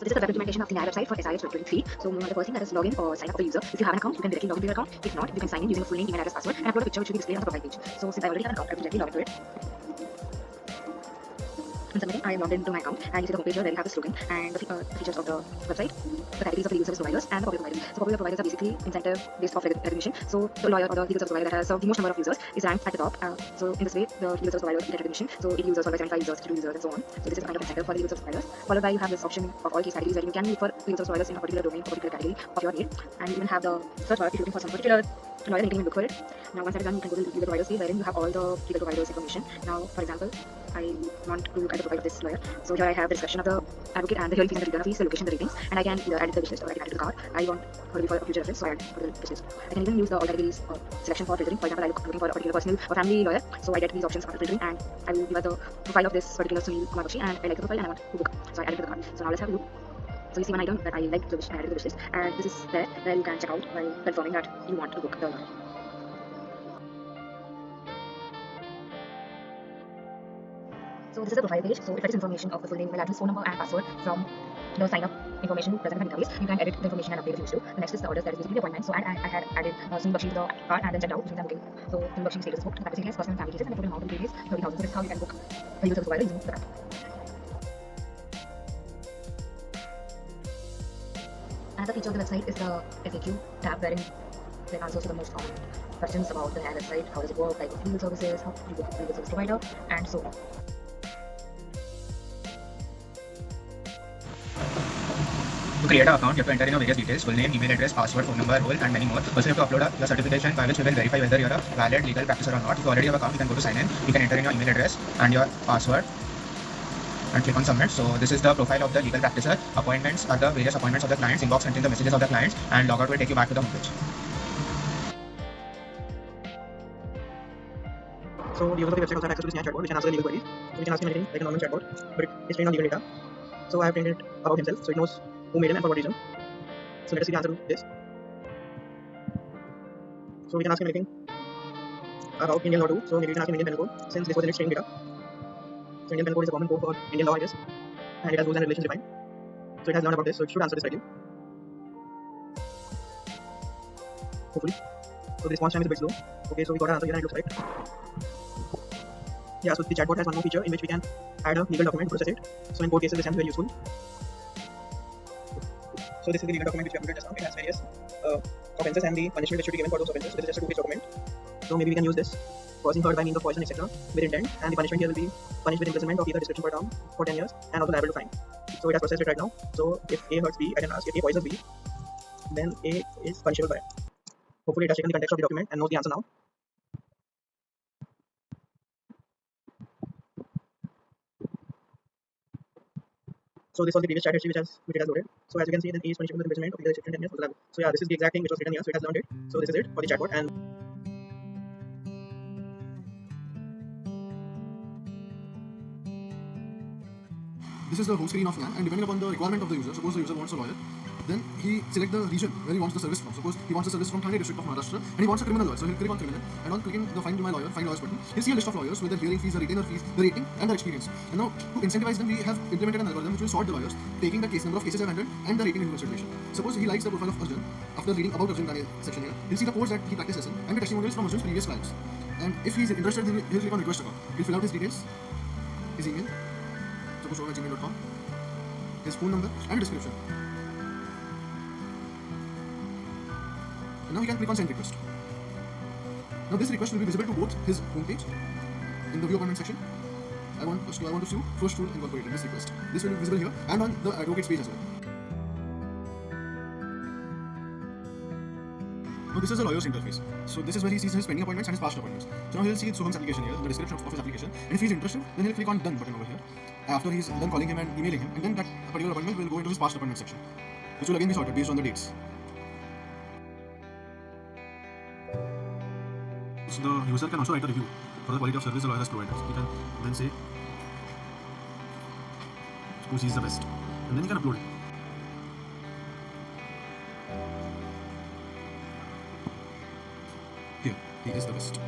So this is the web implementation of the Nyaay website for SIH1286. So the first thing that is login or sign up for the user. If you have an account, you can directly log into your account. If not, you can sign in using a full name, email address, password, and upload a picture which will be displayed on the profile page. So since I already have an account, I will directly log into it. In submitting, I am logged into my account, and you see the homepage here where you have the slogan and the features of the website, the categories of the legal service providers, and the popular providers. So popular providers are basically incentive based off recognition. So the lawyer or the legal service provider that has served the most number of users is ranked at the top. So in this way, the legal service provider will get recognition. So it users, followed by 75 users, 52 users, and so on. So this is a kind of incentive for the legal service providers. Followed by you have this option of all case categories where you can look for legal service providers in a particular domain or particular category of your need. And you even have the search bar if you're looking for some particular lawyer, you can look for it. Now once that is done, you can go to the legal providers page wherein you have all the legal providers information. Now for example, I want to look at the profile of this lawyer. So here I have the description of the advocate and the hearing fees and the return fees, the location, the ratings, and I can either add it to the wish list or I can add it to the cart. I want her to be for a future reference, so I add it to the wish list. I can even use the all categories selection for filtering. For example, I'm looking for a particular personal or family lawyer, so I get these options after filtering, and I will give her the profile of this particular Sunil Kumar Bakshi, and I like the profile and I want to book. So I add it to the cart. So now let's have a look. So you see one item that I like the wish and added to the wish list, and this is there where you can check out while confirming that you want to book the lawyer. So this is the profile page. So if it is information of the full name, email address, phone number, and password from the sign up information presented by the database, you can edit the information and update if you wish to. The next is the orders, that is basically the appointment. So I had added Sunil Bakshi to the card and then checked out, which means I'm booking. So Sunil Bakshi status is booked, the package is personal and family cases, and the total amount of the pay is 30,000. So this is how you can book a legal service provider using the app. Another feature of the website is the FAQ tab, wherein it answers to the most common questions about the Nyaay website. How does it work, type of legal services, how do you book a legal service provider, and so on. To create an account, you have to enter in your various details: full name, email address, password, phone number, role, and many more. Also, you have to upload your certification by which we will verify whether you are a valid legal practitioner or not. If you already have an account, you can go to sign in. You can enter in your email address and your password and click on submit. So this is the profile of the legal practitioner. Appointments are the various appointments of the clients. Inbox contains the messages of the clients, and logout will take you back to the homepage. So the users of the website also have access to this Nyaay chatbot, which can answer the legal queries. So we can ask him anything like a normal chatbot, but it is trained on legal data. So I have trained it about himself, so it knows who made him and for what reason. So let us see the answer to this. So we can ask him anything about Indian law too. So maybe we can ask him Indian penal code, since this was in its training data. So Indian penal code is a common code for Indian law, I guess, and it has rules and regulations defined. So it has learned about this, so it should answer this rightly, hopefully. So the response time is a bit slow. Okay, so we got an answer here and it looks right. Yeah, so the chatbot has one more feature in which we can add a legal document to process it. So in both cases this can be very useful. So this is the legal document which we have uploaded just now. It has various offences and the punishment which should be given for those offences. So this is just a two-page document. So maybe we can use this: causing hurt by means of poison, etc. with intent, and the punishment here will be punished with imprisonment of either description per term for 10 years and also liable to fine. So it has processed it right now. So if A hurts B, I can ask if A poisons B, then A is punishable by. Hopefully it has taken the context of the document and knows the answer now. So this was the previous chat history which it has loaded. So as you can see, then A is punishable with imprisonment of either description 10 years or liable. So yeah, this is the exact thing which was written here. So it has learned it. So this is it for the chatbot. And this is the home screen of Nyaay, and depending upon the requirement of the user, suppose the user wants a lawyer, then he select the region where he wants the service from. Suppose he wants the service from Thane district of Maharashtra, and he wants a criminal lawyer, so he'll click on criminal, and on clicking the find lawyers button, he'll see a list of lawyers with their hearing fees, the retainer fees, the rating, and their experience. And now to incentivize them, we have implemented an algorithm which will sort the lawyers, taking the case number of cases they've handled and the rating into consideration. Suppose he likes the profile of Arjun. After reading about Arjun Thane section here, he'll see the course that he practices in and the testimonials from Arjun's previous clients. And if he's interested, he'll click on request account. He'll fill out his details, his email, suppose gmail.com, his phone number, and description. And now he can click on send request. Now this request will be visible to both his homepage in the view appointment section. I want to sue first rule incorporated, this request. This will be visible here and on the advocate's page as well. Now this is the lawyer's interface. So this is where he sees his pending appointments and his past appointments. So now he'll see Soham's application here, the description of his application, and if he's interested, then he'll click on done button over here. After he's done calling him and emailing him, and then that particular appointment will go into his past appointment section, which will again be sorted based on the dates. So the user can also write a review for the quality of service the lawyer has provided. He can then say, suppose he is the best, and then he can upload it. Here, he is the best.